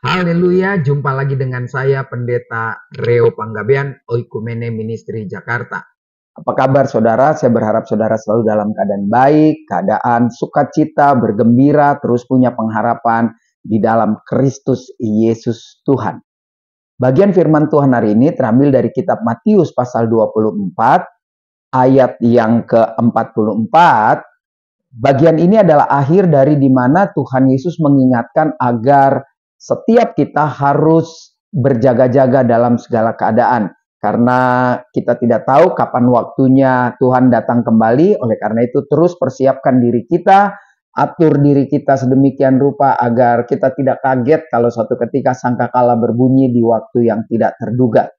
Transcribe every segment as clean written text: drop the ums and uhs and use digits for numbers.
Haleluya, jumpa lagi dengan saya Pendeta Reo Panggabean, Oikumene Ministry Jakarta. Apa kabar saudara? Saya berharap saudara selalu dalam keadaan baik, keadaan sukacita, bergembira, terus punya pengharapan di dalam Kristus Yesus Tuhan. Bagian firman Tuhan hari ini terambil dari kitab Matius pasal 24, ayat yang ke-44. Bagian ini adalah akhir dari di mana Tuhan Yesus mengingatkan agar setiap kita harus berjaga-jaga dalam segala keadaan. Karena kita tidak tahu kapan waktunya Tuhan datang kembali. Oleh karena itu terus persiapkan diri kita, atur diri kita sedemikian rupa agar kita tidak kaget kalau suatu ketika sangkakala berbunyi di waktu yang tidak terduga.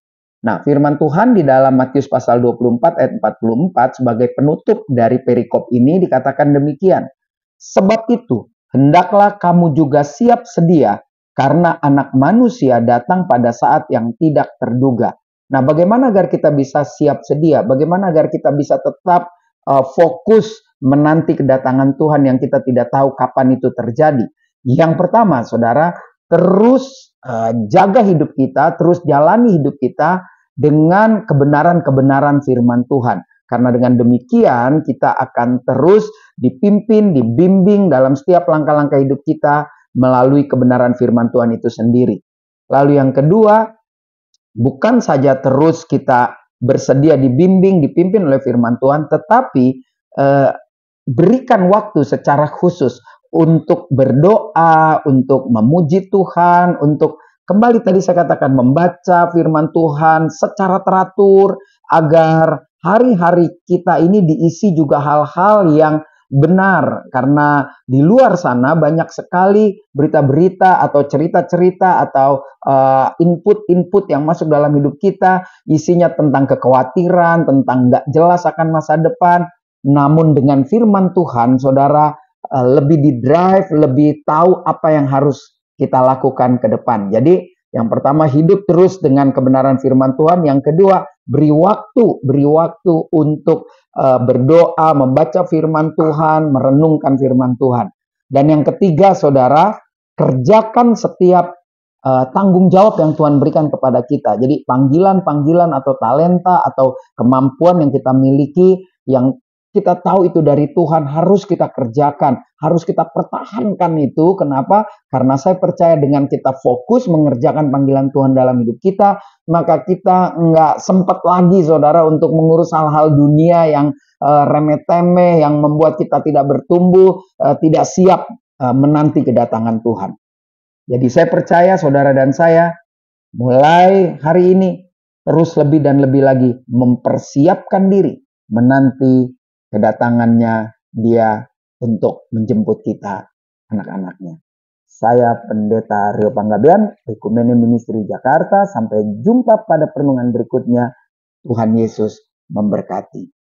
Nah, firman Tuhan di dalam Matius pasal 24 ayat 44 sebagai penutup dari perikop ini dikatakan demikian. Sebab itu, hendaklah kamu juga siap sedia karena anak manusia datang pada saat yang tidak terduga. Nah, bagaimana agar kita bisa siap sedia? Bagaimana agar kita bisa tetap fokus menanti kedatangan Tuhan yang kita tidak tahu kapan itu terjadi? Yang pertama, saudara, terus jaga hidup kita, terus jalani hidup kita dengan kebenaran-kebenaran firman Tuhan. Karena dengan demikian kita akan terus dipimpin, dibimbing dalam setiap langkah-langkah hidup kita melalui kebenaran firman Tuhan itu sendiri. Lalu yang kedua, bukan saja terus kita bersedia dibimbing, dipimpin oleh firman Tuhan, tetapi berikan waktu secara khusus untuk berdoa, untuk memuji Tuhan, untuk kembali tadi saya katakan membaca firman Tuhan secara teratur agar hari-hari kita ini diisi juga hal-hal yang benar. Karena di luar sana banyak sekali berita-berita atau cerita-cerita atau input-input yang masuk dalam hidup kita, isinya tentang kekhawatiran, tentang nggak jelas akan masa depan. Namun dengan firman Tuhan, saudara lebih di-drive, lebih tahu apa yang harus kita lakukan ke depan. Jadi yang pertama hidup terus dengan kebenaran firman Tuhan. Yang kedua beri waktu untuk berdoa, membaca firman Tuhan, merenungkan firman Tuhan. Dan yang ketiga saudara, kerjakan setiap tanggung jawab yang Tuhan berikan kepada kita. Jadi panggilan-panggilan atau talenta atau kemampuan yang kita miliki, yang kita tahu itu dari Tuhan, harus kita kerjakan, harus kita pertahankan itu. Kenapa? Karena saya percaya dengan kita fokus mengerjakan panggilan Tuhan dalam hidup kita, maka kita nggak sempat lagi saudara untuk mengurus hal-hal dunia yang remeh-temeh, yang membuat kita tidak bertumbuh, tidak siap menanti kedatangan Tuhan. Jadi saya percaya saudara dan saya mulai hari ini terus lebih dan lebih lagi mempersiapkan diri menanti kedatangannya Dia untuk menjemput kita, anak-anaknya. Saya Pendeta Reo Panggabean, Oikumene Ministry Jakarta. Sampai jumpa pada perenungan berikutnya. Tuhan Yesus memberkati.